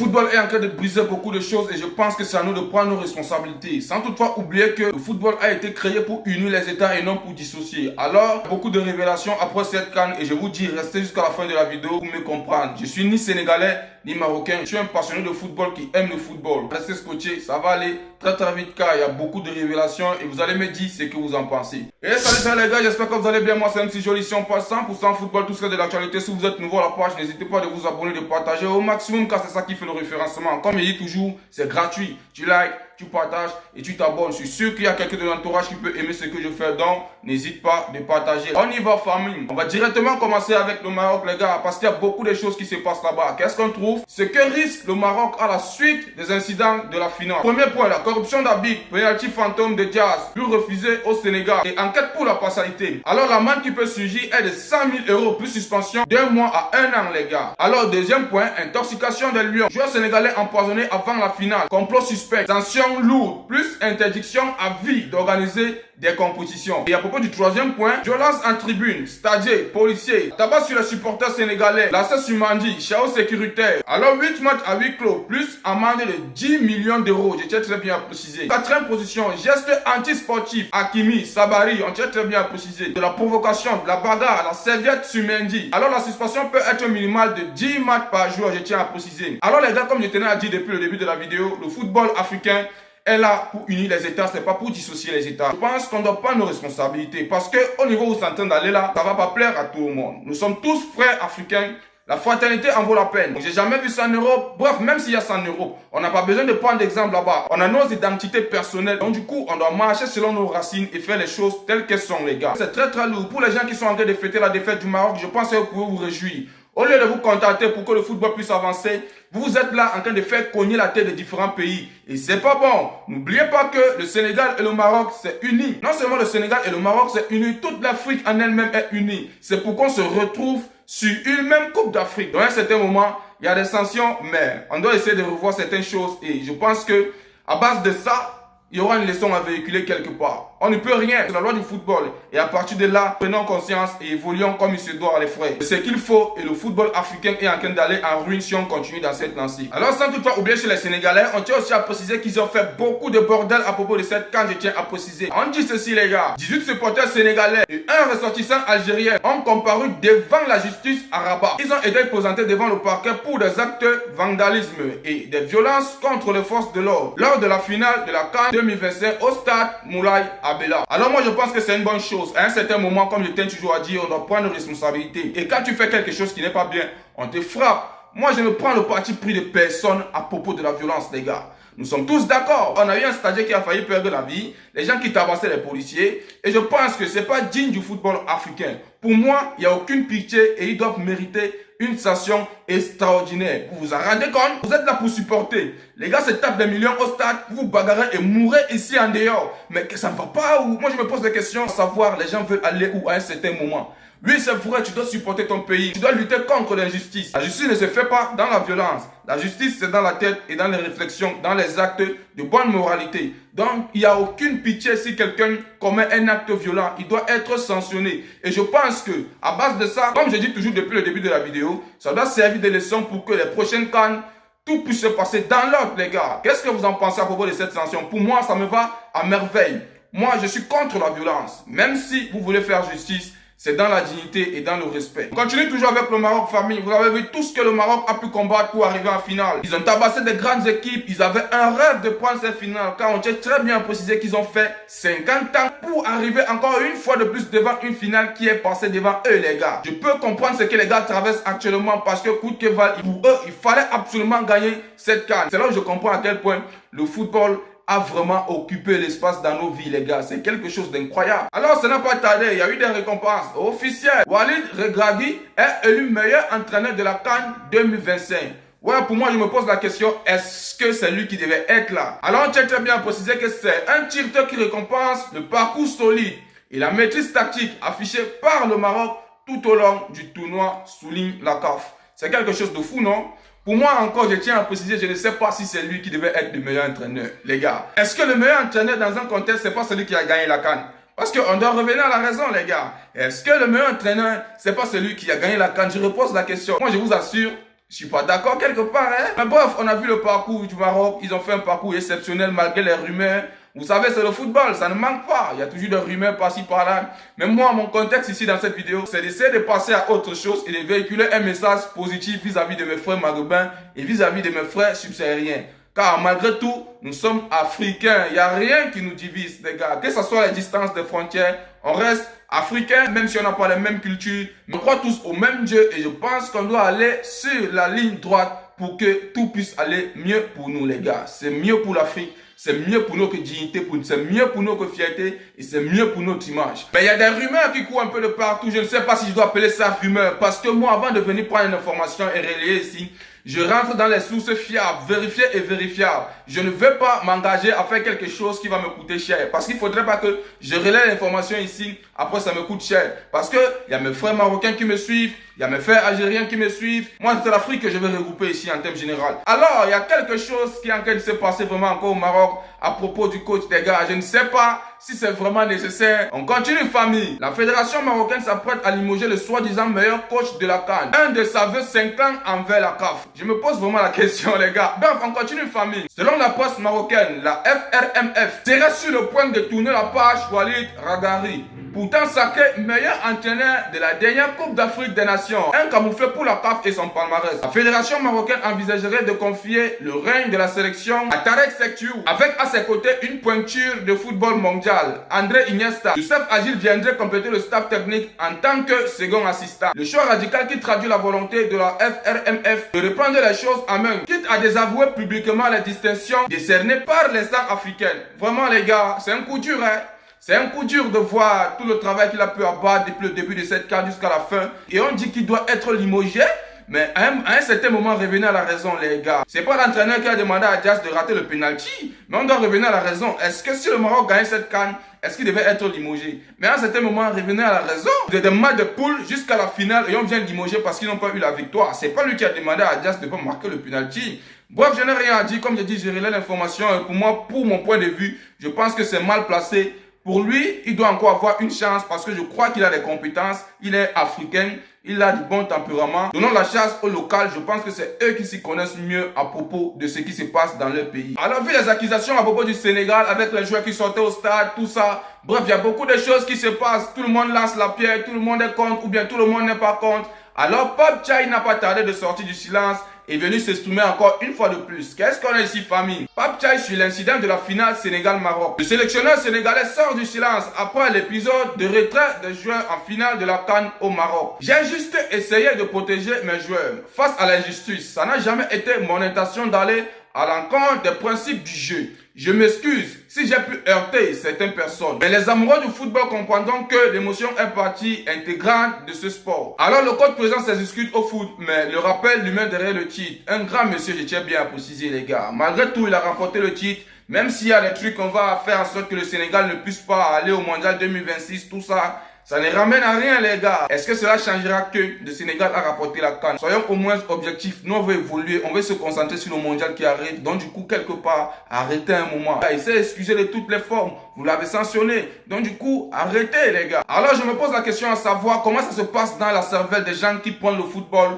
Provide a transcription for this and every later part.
football est en train de briser beaucoup de choses et je pense que c'est à nous de prendre nos responsabilités. Sans toutefois oublier que le football a été créé pour unir les États et non pour dissocier. Alors, beaucoup de révélations après cette CAN et je vous dis, restez jusqu'à la fin de la vidéo pour me comprendre. Je suis ni sénégalais ni marocain, je suis un passionné de football qui aime le football. Restez scotché, ça va aller très vite car il y a beaucoup de révélations et vous allez me dire ce que vous en pensez. Et salut les gars, j'espère que vous allez bien. Moi c'est MC Joli, si on passe 100% football, tout ce qui est de l'actualité. Si vous êtes nouveau à la page, n'hésitez pas de vous abonner, de partager au maximum car c'est ça qui fait le référencement. Comme je dis toujours, c'est gratuit. Tu likes, tu partages et tu t'abonnes. Je suis sûr qu'il y a quelqu'un de l'entourage qui peut aimer ce que je fais, donc n'hésite pas de partager. On y va famille. On va directement commencer avec le Maroc les gars parce qu'il y a beaucoup de choses qui se passent là-bas. Qu'est-ce qu'on trouve? Ce que risque le Maroc à la suite des incidents de la finale. Premier point, la corruption d'Abid, penalty fantôme de Diaz, lui refusé au Sénégal et enquête pour la partialité. Alors l'amende qui peut surgir est de 100 000 € plus suspension d'1 mois à 1 an les gars. Alors deuxième point, intoxication des lions. Joueur sénégalais empoisonné avant la finale. Complot suspect. Sanction lourde plus interdiction à vie d'organiser des compétitions. Et à propos du troisième point, violence en tribune, stadiers, policiers, tabac sur les supporters sénégalais, l'accès sur Mandi, chaos sécuritaire. Alors 8 matchs à huis clos, plus amende de 10 millions d'euros, je tiens très bien à préciser. Quatrième position, geste anti-sportif, Hakimi, Sabari, on tient très bien à préciser. De la provocation, de la bagarre, la serviette sur Mendy. Alors la suspension peut être minimale de 10 matchs par jour, je tiens à préciser. Alors les gars, comme je tenais à dire depuis le début de la vidéo, le football africain est là pour unir les États, c'est pas pour dissocier les États. Je pense qu'on doit prendre nos responsabilités parce que au niveau où c'est en train d'aller là, ça va pas plaire à tout le monde. Nous sommes tous frères africains. La fraternité en vaut la peine. J'ai jamais vu ça en Europe. Bref, même s'il y a ça en Europe, on n'a pas besoin de prendre d'exemple là-bas. On a nos identités personnelles. Donc du coup, on doit marcher selon nos racines et faire les choses telles qu'elles sont les gars. C'est très lourd. Pour les gens qui sont en train de fêter la défaite du Maroc, je pense que vous pouvez vous réjouir. Au lieu de vous contenter pour que le football puisse avancer, vous êtes là en train de faire cogner la tête de différents pays. Et c'est pas bon. N'oubliez pas que le Sénégal et le Maroc, c'est uni. Non seulement le Sénégal et le Maroc, c'est uni. Toute l'Afrique en elle-même est unie. C'est pour qu'on se retrouve sur une même Coupe d'Afrique. Dans un certain moment, il y a des sanctions, mais on doit essayer de revoir certaines choses. Et je pense que à base de ça, il y aura une leçon à véhiculer quelque part. On ne peut rien, c'est la loi du football. Et à partir de là, prenons conscience et évoluons comme il se doit les frères. C'est ce qu'il faut et le football africain est en train d'aller en ruine si on continue dans cette lancée. Alors sans toutefois oublier chez les Sénégalais, on tient aussi à préciser qu'ils ont fait beaucoup de bordel à propos de cette CAN, je tiens à préciser. On dit ceci les gars, 18 supporters sénégalais et un ressortissant algérien ont comparu devant la justice à Rabat. Ils ont été présentés devant le parquet pour des actes de vandalisme et des violences contre les forces de l'ordre lors de la finale de la CAN 2025 au stade Moulay Abela. Alors moi je pense que c'est une bonne chose. À un certain moment, comme je tiens toujours à dire, on doit prendre nos responsabilités. Et quand tu fais quelque chose qui n'est pas bien, on te frappe. Moi je ne prends le parti pris de personne à propos de la violence les gars. Nous sommes tous d'accord. On a eu un stagiaire qui a failli perdre la vie, les gens qui tabassaient les policiers. Et je pense que c'est pas digne du football africain. Pour moi, il n'y a aucune pitié et ils doivent mériter une sanction extraordinaire. Vous vous en rendez compte? Vous êtes là pour supporter. Les gars se tapent des millions au stade, vous bagarrez et mourrez ici en dehors. Mais que ça ne va pas où? Moi je me pose des questions, savoir les gens veulent aller où à un certain moment. Oui, c'est vrai, tu dois supporter ton pays. Tu dois lutter contre l'injustice. La justice ne se fait pas dans la violence. La justice, c'est dans la tête et dans les réflexions, dans les actes de bonne moralité. Donc, il n'y a aucune pitié si quelqu'un commet un acte violent. Il doit être sanctionné. Et je pense que, à base de ça, comme je dis toujours depuis le début de la vidéo, ça doit servir de leçon pour que les prochaines CAN, tout puisse se passer dans l'ordre, les gars. Qu'est-ce que vous en pensez à propos de cette sanction? Pour moi, ça me va à merveille. Moi, je suis contre la violence. Même si vous voulez faire justice, c'est dans la dignité et dans le respect. On continue toujours avec le Maroc famille. Vous avez vu tout ce que le Maroc a pu combattre pour arriver en finale. Ils ont tabassé des grandes équipes. Ils avaient un rêve de prendre cette finale. Car on tient très bien à préciser qu'ils ont fait 50 ans pour arriver encore une fois de plus devant une finale qui est passée devant eux les gars. Je peux comprendre ce que les gars traversent actuellement parce que coûte que vaille, pour eux, il fallait absolument gagner cette CAN. C'est là où je comprends à quel point le football a vraiment occupé l'espace dans nos vies les gars. C'est quelque chose d'incroyable. Alors ça n'a pas tardé, il y a eu des récompenses officielles. Walid Regragui est élu meilleur entraîneur de la CAN 2025. Ouais, pour moi je me pose la question, est-ce que c'est lui qui devait être là? Alors on tient très bien à préciser que c'est un tireur qui récompense le parcours solide et la maîtrise tactique affichée par le Maroc tout au long du tournoi, souligne la CAF. C'est quelque chose de fou, non? Pour moi encore, je tiens à préciser, je ne sais pas si c'est lui qui devait être le meilleur entraîneur, les gars. Est-ce que le meilleur entraîneur dans un contexte, c'est pas celui qui a gagné la CAN? Parce qu'on doit revenir à la raison, les gars. Est-ce que le meilleur entraîneur, c'est pas celui qui a gagné la CAN? Je repose la question. Moi, je vous assure, Je suis pas d'accord quelque part, hein. Mais bref, on a vu le parcours du Maroc. Ils ont fait un parcours exceptionnel malgré les rumeurs. Vous savez, c'est le football, ça ne manque pas. Il y a toujours des rumeurs par-ci, par-là. Mais moi, mon contexte ici dans cette vidéo, c'est d'essayer de passer à autre chose et de véhiculer un message positif vis-à-vis de mes frères maghrébins et vis-à-vis de mes frères subsahariens. Car malgré tout, nous sommes africains. Il n'y a rien qui nous divise, les gars. Que ce soit les distances des frontières, on reste africains, même si on n'a pas les mêmes cultures. On croit tous au même Dieu et je pense qu'on doit aller sur la ligne droite pour que tout puisse aller mieux pour nous, les gars. C'est mieux pour l'Afrique. C'est mieux pour notre dignité, c'est mieux pour notre fierté et c'est mieux pour notre image. Mais il y a des rumeurs qui courent un peu de partout. Je ne sais pas si je dois appeler ça rumeur parce que moi, avant de venir prendre une information et relayer ici, je rentre dans les sources fiables, vérifiées et vérifiables. Je ne veux pas m'engager à faire quelque chose qui va me coûter cher. Parce qu'il ne faudrait pas que je relaie l'information ici, après ça me coûte cher. Parce que il y a mes frères marocains qui me suivent, il y a mes frères algériens qui me suivent. Moi, c'est l'Afrique que je vais regrouper ici en termes général. Alors, il y a quelque chose qui est en train de se passer vraiment encore au Maroc à propos du coach des gars. Je ne sais pas si c'est vraiment nécessaire. On continue, famille. La fédération marocaine s'apprête à limoger le soi-disant meilleur coach de la CAN. Un de sa vœux 5 ans envers la CAF. Je me pose vraiment la question, les gars. Bref, on continue, famille. Selon la presse marocaine, la FRMF serait sur le point de tourner la page Walid Regragui. Pourtant sacré meilleur entraîneur de la dernière Coupe d'Afrique des Nations. Un camouflet pour la CAF et son palmarès. La fédération marocaine envisagerait de confier le règne de la sélection à Tarek Sektiou, avec à ses côtés une pointure de football mondial, André Iniesta. Youssef Agil viendrait compléter le staff technique en tant que second assistant. Le choix radical qui traduit la volonté de la FRMF de reprendre les choses en main, quitte à désavouer publiquement les distinctions décernées par les stars africaines. Vraiment les gars, c'est un coup dur, hein. C'est un coup dur de voir tout le travail qu'il a pu abattre depuis le début de cette CAN jusqu'à la fin. Et on dit qu'il doit être limogé. Mais à un certain moment, revenez à la raison, les gars. C'est pas l'entraîneur qui a demandé à Diaz de rater le penalty. Mais on doit revenir à la raison. Est-ce que si le Maroc gagne cette CAN, est-ce qu'il devait être limogé? Mais à un certain moment, revenez à la raison. Des matchs de poule jusqu'à la finale et on vient limoger parce qu'ils n'ont pas eu la victoire. C'est pas lui qui a demandé à Diaz de ne pas marquer le penalty. Bref, je n'ai rien à dire. Comme j'ai dit, je relais l'information. Et pour moi, pour mon point de vue, je pense que c'est mal placé. Pour lui, il doit encore avoir une chance parce que je crois qu'il a des compétences, il est africain, il a du bon tempérament. Donnons la chance au local, je pense que c'est eux qui s'y connaissent mieux à propos de ce qui se passe dans leur pays. Alors, vu les accusations à propos du Sénégal avec les joueurs qui sortaient au stade, tout ça, bref, il y a beaucoup de choses qui se passent. Tout le monde lance la pierre, tout le monde est contre ou bien tout le monde n'est pas contre. Alors, Pape Thiaw n'a pas tardé de sortir du silence et venu s'exprimer encore une fois de plus. Qu'est-ce qu'on a ici, famille? Pape Thiaw sur l'incident de la finale Sénégal-Maroc. Le sélectionneur sénégalais sort du silence après l'épisode de retrait des joueurs en finale de la CAN au Maroc. J'ai juste essayé de protéger mes joueurs face à l'injustice. Ça n'a jamais été mon intention d'aller à l'encontre des principes du jeu. Je m'excuse si j'ai pu heurter certaines personnes. Mais les amoureux du football comprendront que l'émotion est partie intégrante de ce sport. Alors le coach présente ses excuses au foot, mais le rappel l'humain derrière le titre. Un grand monsieur, je tiens bien à préciser les gars. Malgré tout, il a remporté le titre. Même s'il y a des trucs qu'on va faire en sorte que le Sénégal ne puisse pas aller au Mondial 2026, tout ça, ça ne ramène à rien les gars. Est-ce que cela changera que le Sénégal a rapporté la CAN? Soyons au moins objectifs. Nous on veut évoluer, on veut se concentrer sur le mondial qui arrive. Donc du coup quelque part, arrêtez un moment. Il s'est excusé de toutes les formes. Vous l'avez sanctionné. Donc du coup, arrêtez les gars. Alors je me pose la question à savoir comment ça se passe dans la cervelle des gens qui prennent le football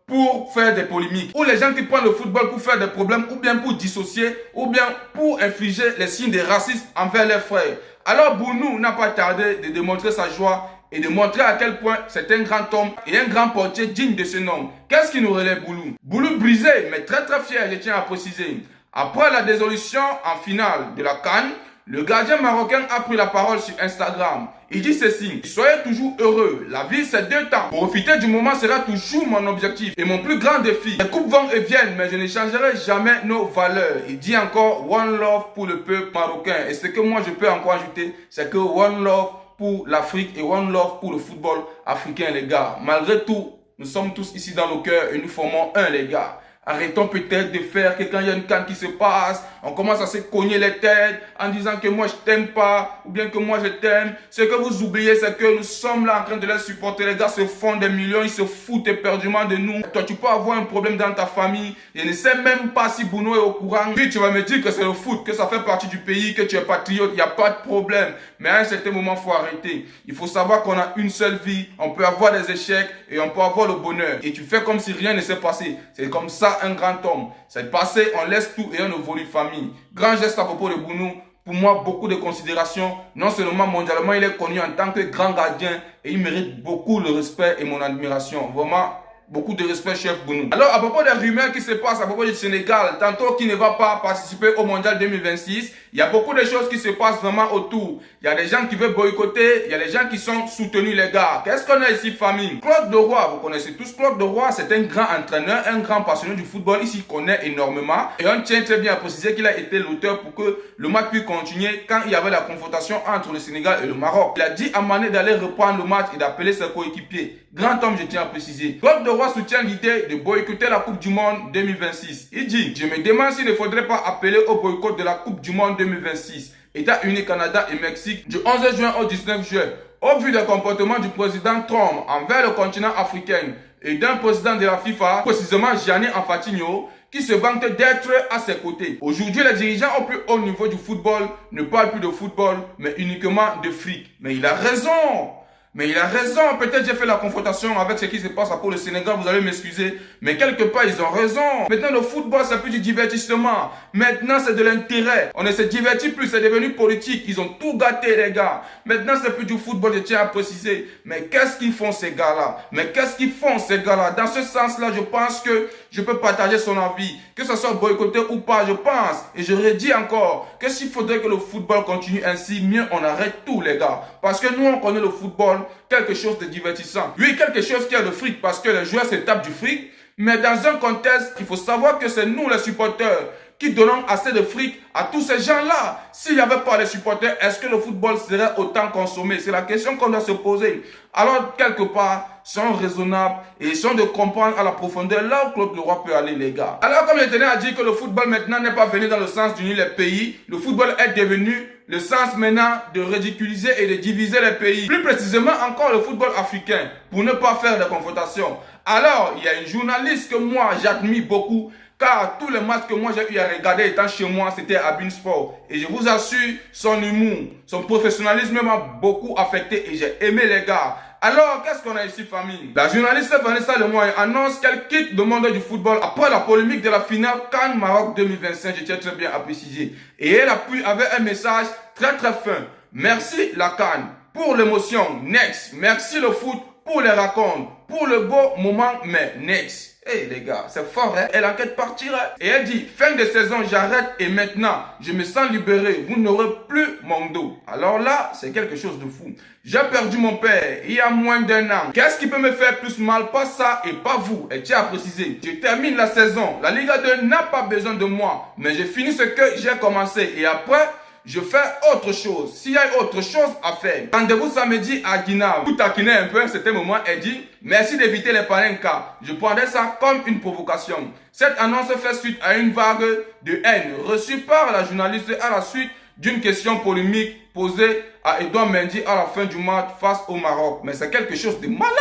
pour faire des polémiques, ou les gens qui prennent le football pour faire des problèmes, ou bien pour dissocier, ou bien pour infliger les signes de racisme envers leurs frères. Alors Bounou n'a pas tardé de démontrer sa joie et de montrer à quel point c'est un grand homme et un grand portier digne de ce nom. Qu'est-ce qui nous relève Boulou? Boulou brisé, mais très fier, je tiens à préciser. Après la dissolution en finale de la CAN, le gardien marocain a pris la parole sur Instagram. Il dit ceci: soyez toujours heureux, la vie c'est 2 temps. Profiter du moment sera toujours mon objectif et mon plus grand défi. Les coupes vont et viennent, mais je ne changerai jamais nos valeurs. Il dit encore One Love pour le peuple marocain. Et ce que moi je peux encore ajouter, c'est que One Love pour l'Afrique et One Love pour le football africain les gars. Malgré tout, nous sommes tous ici dans nos cœurs et nous formons un les gars. Arrêtons peut-être de faire que quand il y a une CAN qui se passe, on commence à se cogner les têtes en disant que moi je t'aime pas ou bien que moi je t'aime. Ce que vous oubliez, c'est que nous sommes là en train de les supporter. Les gars se font des millions, ils se foutent éperdument de nous. Toi, tu peux avoir un problème dans ta famille. Je ne sais même pas si Bounou est au courant. Puis tu vas me dire que c'est le foot, que ça fait partie du pays, que tu es patriote. Il n'y a pas de problème. Mais à un certain moment, il faut arrêter. Il faut savoir qu'on a une seule vie. On peut avoir des échecs et on peut avoir le bonheur. Et tu fais comme si rien ne s'est passé. C'est comme ça un grand homme. C'est passé, on laisse tout et on évolue famille. Grand geste à propos de Bounou. Pour moi, beaucoup de considération. Non seulement mondialement, il est connu en tant que grand gardien et il mérite beaucoup le respect et mon admiration. Vraiment, beaucoup de respect, chef Bounou. Alors, à propos des rumeurs qui se passent à propos du Sénégal, tantôt qui ne va pas participer au Mondial 2026, il y a beaucoup de choses qui se passent vraiment autour. Il y a des gens qui veulent boycotter, il y a des gens qui sont soutenus, les gars. Qu'est-ce qu'on a ici, famille? Claude Leroy, vous connaissez tous Claude Leroy, c'est un grand entraîneur, un grand passionné du football. Ici, il connaît énormément. Et on tient très bien à préciser qu'il a été l'auteur pour que le match puisse continuer quand il y avait la confrontation entre le Sénégal et le Maroc. Il a dit à Mané d'aller reprendre le match et d'appeler ses coéquipiers. Grand homme, je tiens à préciser. Claude Leroy soutient l'idée de boycotter la Coupe du Monde 2026. Il dit, je me demande s'il ne faudrait pas appeler au boycott de la Coupe du Monde 2026. États-Unis, Canada et Mexique du 11 juin au 19 juin. Au vu du comportement du président Trump envers le continent africain et d'un président de la FIFA, précisément Gianni Infantino, qui se vante d'être à ses côtés. Aujourd'hui, les dirigeants au plus haut niveau du football ne parlent plus de football, mais uniquement de fric. Mais il a raison. Mais il a raison, peut-être j'ai fait la confrontation avec ce qui se passe pour le Sénégal, vous allez m'excuser. Mais quelque part, ils ont raison. Maintenant, le football, c'est plus du divertissement. Maintenant, c'est de l'intérêt. On ne se divertit plus, c'est devenu politique. Ils ont tout gâté, les gars. Maintenant, c'est plus du football, je tiens à préciser. Mais qu'est-ce qu'ils font, ces gars-là? Mais qu'est-ce qu'ils font, ces gars-là? Dans ce sens-là, je pense que je peux partager son avis. Que ce soit boycotté ou pas, je pense. Et je redis encore que s'il faudrait que le football continue ainsi, mieux on arrête tout, les gars. Parce que nous, on connaît le football, quelque chose de divertissant. Oui, quelque chose qui a le fric, parce que les joueurs se tapent du fric. Mais dans un contexte, il faut savoir que c'est nous, les supporters, qui donnons assez de fric à tous ces gens-là. S'il n'y avait pas les supporters, est-ce que le football serait autant consommé? C'est la question qu'on doit se poser. Alors, quelque part, sont raisonnables et sont de comprendre à la profondeur là où Claude Leroy peut aller, les gars. Alors, comme je tenais à dire que le football maintenant n'est pas venu dans le sens d'unir les pays, le football est devenu le sens maintenant de ridiculiser et de diviser les pays. Plus précisément encore le football africain, pour ne pas faire de confrontation. Alors, il y a une journaliste que moi j'admire beaucoup, car tous les matchs que moi j'ai eu à regarder étant chez moi, c'était à Beansport. Et je vous assure, son humour, son professionnalisme m'a beaucoup affecté et j'ai aimé, les gars. Alors, qu'est-ce qu'on a ici, famille? La journaliste Vanessa Lemoyne annonce qu'elle quitte le monde du football après la polémique de la finale CAN Maroc 2025, je tiens très bien à préciser. Et elle appuie avec un message très fin. Merci la CAN pour l'émotion, next. Merci le foot pour les racontes, pour le beau moment, mais next. Hey les gars, c'est fort, hein? Elle enquête partira. Et elle dit, fin de saison, j'arrête et maintenant, je me sens libéré. Vous n'aurez plus mon dos. Alors là, c'est quelque chose de fou. J'ai perdu mon père il y a moins d'1 an. Qu'est-ce qui peut me faire plus mal? Pas ça et pas vous. Et tiens à préciser, je termine la saison. La Liga 2 n'a pas besoin de moi. Mais j'ai fini ce que j'ai commencé. Et après, je fais autre chose. S'il y a autre chose à faire, rendez-vous samedi à Guinée. Vous taquinez un peu à un certain moment et dit merci d'éviter les parenkas. Je prendrais ça comme une provocation. Cette annonce fait suite à une vague de haine reçue par la journaliste à la suite d'une question polémique posée à Edouard Mendy à la fin du match face au Maroc. Mais c'est quelque chose de malade.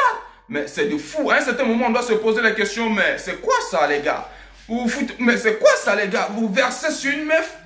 Mais c'est de fou. À un certain moment, on doit se poser la question, mais c'est quoi ça, les gars? Mais c'est quoi ça, les gars? Vous versez sur une meuf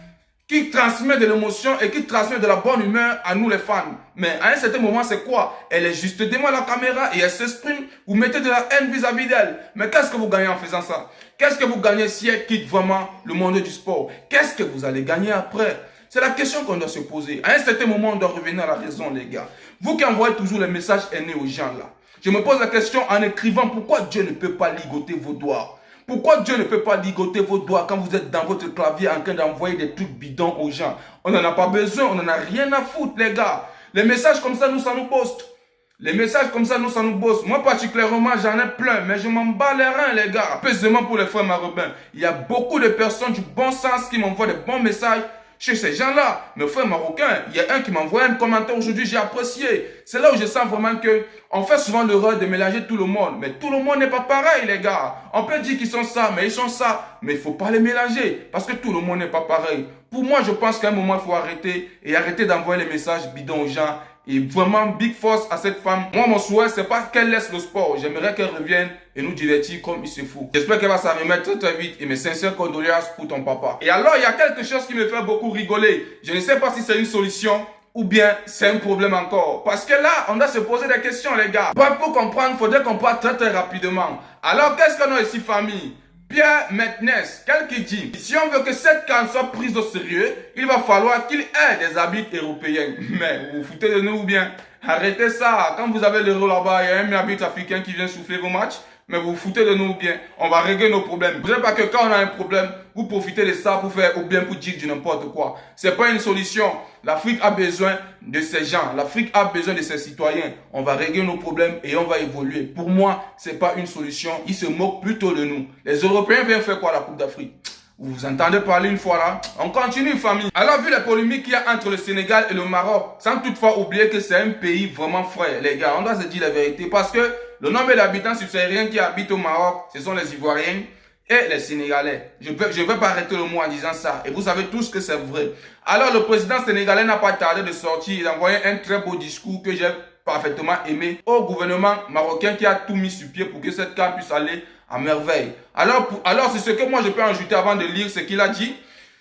qui transmet de l'émotion et qui transmet de la bonne humeur à nous les fans. Mais à un certain moment, c'est quoi? Elle est juste devant la caméra et elle s'exprime. Vous mettez de la haine vis-à-vis d'elle. Mais qu'est-ce que vous gagnez en faisant ça? Qu'est-ce que vous gagnez si elle quitte vraiment le monde du sport? Qu'est-ce que vous allez gagner après? C'est la question qu'on doit se poser. À un certain moment, on doit revenir à la raison, les gars. Vous qui envoyez toujours les messages haineux aux gens là. Je me pose la question en écrivant pourquoi Dieu ne peut pas ligoter vos doigts. Pourquoi Dieu ne peut pas ligoter vos doigts quand vous êtes dans votre clavier en train d'envoyer des trucs bidons aux gens? On n'en a pas besoin, on n'en a rien à foutre, les gars. Les messages comme ça, nous, ça nous bosse. Les messages comme ça, nous, ça nous bosse. Moi, particulièrement, j'en ai plein, mais je m'en bats les reins, les gars. Apaisément pour les frères Marobins. Il y a beaucoup de personnes du bon sens qui m'envoient des bons messages chez ces gens-là. Mes frères marocains, il y a un qui m'a envoyé un commentaire aujourd'hui, j'ai apprécié. C'est là où je sens vraiment que on fait souvent l'erreur de mélanger tout le monde. Mais tout le monde n'est pas pareil, les gars. On peut dire qu'ils sont ça, mais ils sont ça. Mais il ne faut pas les mélanger parce que tout le monde n'est pas pareil. Pour moi, je pense qu'à un moment, il faut arrêter d'envoyer les messages bidons aux gens. Et vraiment, big force à cette femme. Moi, mon souhait, c'est pas qu'elle laisse le sport. J'aimerais qu'elle revienne et nous divertir comme il se faut. J'espère qu'elle va s'en remettre très très vite. Et mes sincères condoléances pour ton papa. Et alors, il y a quelque chose qui me fait beaucoup rigoler. Je ne sais pas si c'est une solution ou bien c'est un problème encore. Parce que là, on doit se poser des questions, les gars. Pour comprendre, il faudrait qu'on parle très très rapidement. Alors, qu'est-ce qu'on a ici, famille? Pierre Metnès, quelqu'un dit, si on veut que cette CAN soit prise au sérieux, il va falloir qu'il ait des arbitres européens. Mais vous vous foutez de nous ou bien? Arrêtez ça. Quand vous avez l'euro là-bas, il y a un arbitre africain qui vient souffler vos matchs. Mais vous vous foutez de nous ou bien? On va régler nos problèmes. Vous savez pas que quand on a un problème, vous profitez de ça pour faire ou bien pour dire du n'importe quoi. C'est pas une solution. L'Afrique a besoin de ces gens. L'Afrique a besoin de ses citoyens. On va régler nos problèmes et on va évoluer. Pour moi, c'est pas une solution. Ils se moquent plutôt de nous. Les Européens viennent faire quoi à la Coupe d'Afrique? Vous entendez parler une fois là? On continue, famille. Alors, vu les polémiques qu'il y a entre le Sénégal et le Maroc, sans toutefois oublier que c'est un pays vraiment frère, les gars, on doit se dire la vérité. Parce que le nombre d'habitants subsahariens qui habitent au Maroc, ce sont les Ivoiriens et les Sénégalais. Je ne vais pas arrêter le mot en disant ça. Et vous savez tous que c'est vrai. Alors, le président sénégalais n'a pas tardé de sortir et d'envoyer un très beau discours que j'ai parfaitement aimé au gouvernement marocain qui a tout mis sur pied pour que cette CAN puisse aller à merveille. Alors c'est ce que moi je peux ajouter avant de lire ce qu'il a dit.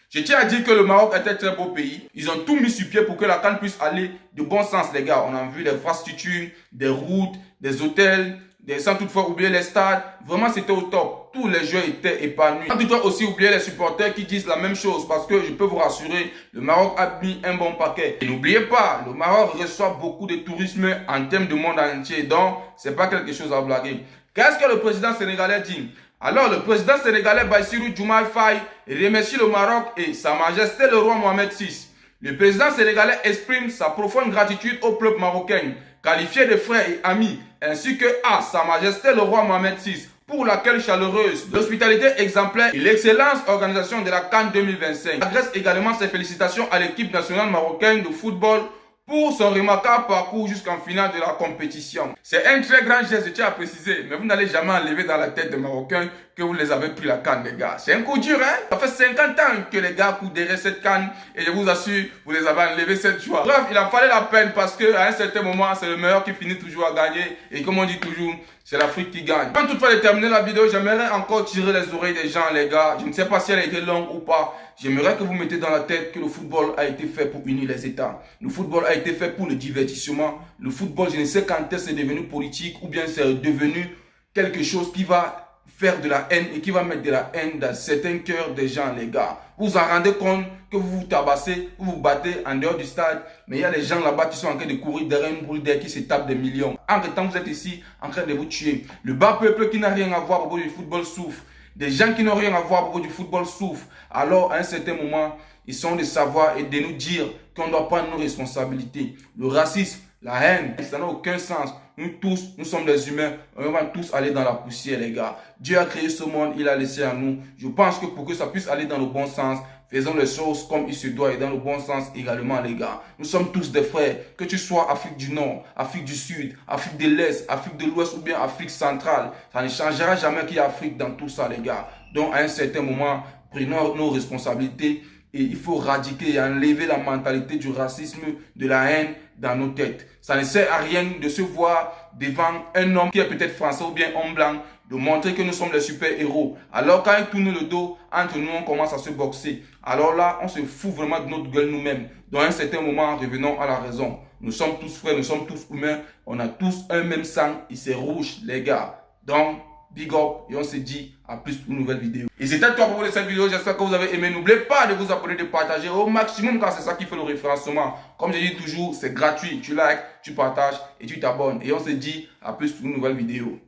Je tiens à dire que le Maroc est un très beau pays. Ils ont tout mis sur pied pour que la CAN puisse aller de bon sens, les gars. On a vu des infrastructures, des routes, des hôtels, sans toutefois oublier les stades. Vraiment, c'était au top. Tous les joueurs étaient épanouis. Sans toutefois aussi oublier les supporters qui disent la même chose. Parce que je peux vous rassurer, le Maroc a mis un bon paquet. Et n'oubliez pas, le Maroc reçoit beaucoup de tourisme en termes de monde entier. Donc, c'est pas quelque chose à blaguer. Qu'est-ce que le président sénégalais dit? Alors, le président sénégalais Bassirou Diomaye Faye remercie le Maroc et Sa Majesté le roi Mohamed VI. Le président sénégalais exprime sa profonde gratitude au peuple marocain, qualifié de frère et ami, ainsi que à Sa Majesté le roi Mohamed VI, pour l'accueil chaleureuse, l'hospitalité exemplaire et l'excellence organisation de la CAN 2025. Il adresse également ses félicitations à l'équipe nationale marocaine de football pour son remarquable parcours jusqu'en finale de la compétition. C'est un très grand geste, je tiens à préciser, mais vous n'allez jamais enlever dans la tête des Marocains que vous les avez pris la CAN, les gars. C'est un coup dur, hein? Ça fait 50 ans que les gars courent derrière cette CAN et je vous assure, vous les avez enlevés cette joie. Bref, il en fallait la peine parce qu'à un certain moment, c'est le meilleur qui finit toujours à gagner et comme on dit toujours, c'est l'Afrique qui gagne. Avant toutefois de terminer la vidéo, j'aimerais encore tirer les oreilles des gens, les gars. Je ne sais pas si elle a été longue ou pas. J'aimerais que vous mettez dans la tête que le football a été fait pour unir les États. Le football a été fait pour le divertissement. Le football, je ne sais quand c'est devenu politique ou bien c'est devenu quelque chose qui va faire de la haine et qui va mettre de la haine dans certains cœurs des gens, les gars. Vous vous en rendez compte que vous vous tabassez, vous vous battez en dehors du stade, mais il y a des gens là-bas qui sont en train de courir derrière une boule d'air qui se tapent des millions. En temps, vous êtes ici en train de vous tuer. Le bas peuple qui n'a rien à voir au propos du football souffre. Des gens qui n'ont rien à voir au propos du football souffrent. Alors, à un certain moment, ils sont de savoir et de nous dire qu'on doit prendre nos responsabilités. Le racisme, la haine, ça n'a aucun sens. Nous tous, nous sommes des humains. On va tous aller dans la poussière, les gars. Dieu a créé ce monde, il a laissé à nous. Je pense que pour que ça puisse aller dans le bon sens, faisons les choses comme il se doit et dans le bon sens également, les gars. Nous sommes tous des frères. Que tu sois Afrique du Nord, Afrique du Sud, Afrique de l'Est, Afrique de l'Ouest ou bien Afrique centrale. Ça ne changera jamais qu'il y a Afrique dans tout ça, les gars. Donc, à un certain moment, prenons nos responsabilités et il faut radiquer et enlever la mentalité du racisme, de la haine dans nos têtes. Ça ne sert à rien de se voir devant un homme qui est peut-être français ou bien homme blanc, de montrer que nous sommes les super-héros. Alors quand il tourne le dos, entre nous, on commence à se boxer. Alors là, on se fout vraiment de notre gueule nous-mêmes. Dans un certain moment, revenons à la raison. Nous sommes tous frères, nous sommes tous humains. On a tous un même sang et c'est rouge, les gars. Donc, big up et on se dit à plus pour une nouvelle vidéo. Et c'était tout pour cette vidéo. J'espère que vous avez aimé. N'oubliez pas de vous abonner, de partager au maximum car c'est ça qui fait le référencement. Comme je dis toujours, c'est gratuit. Tu likes, tu partages et tu t'abonnes. Et on se dit à plus pour une nouvelle vidéo.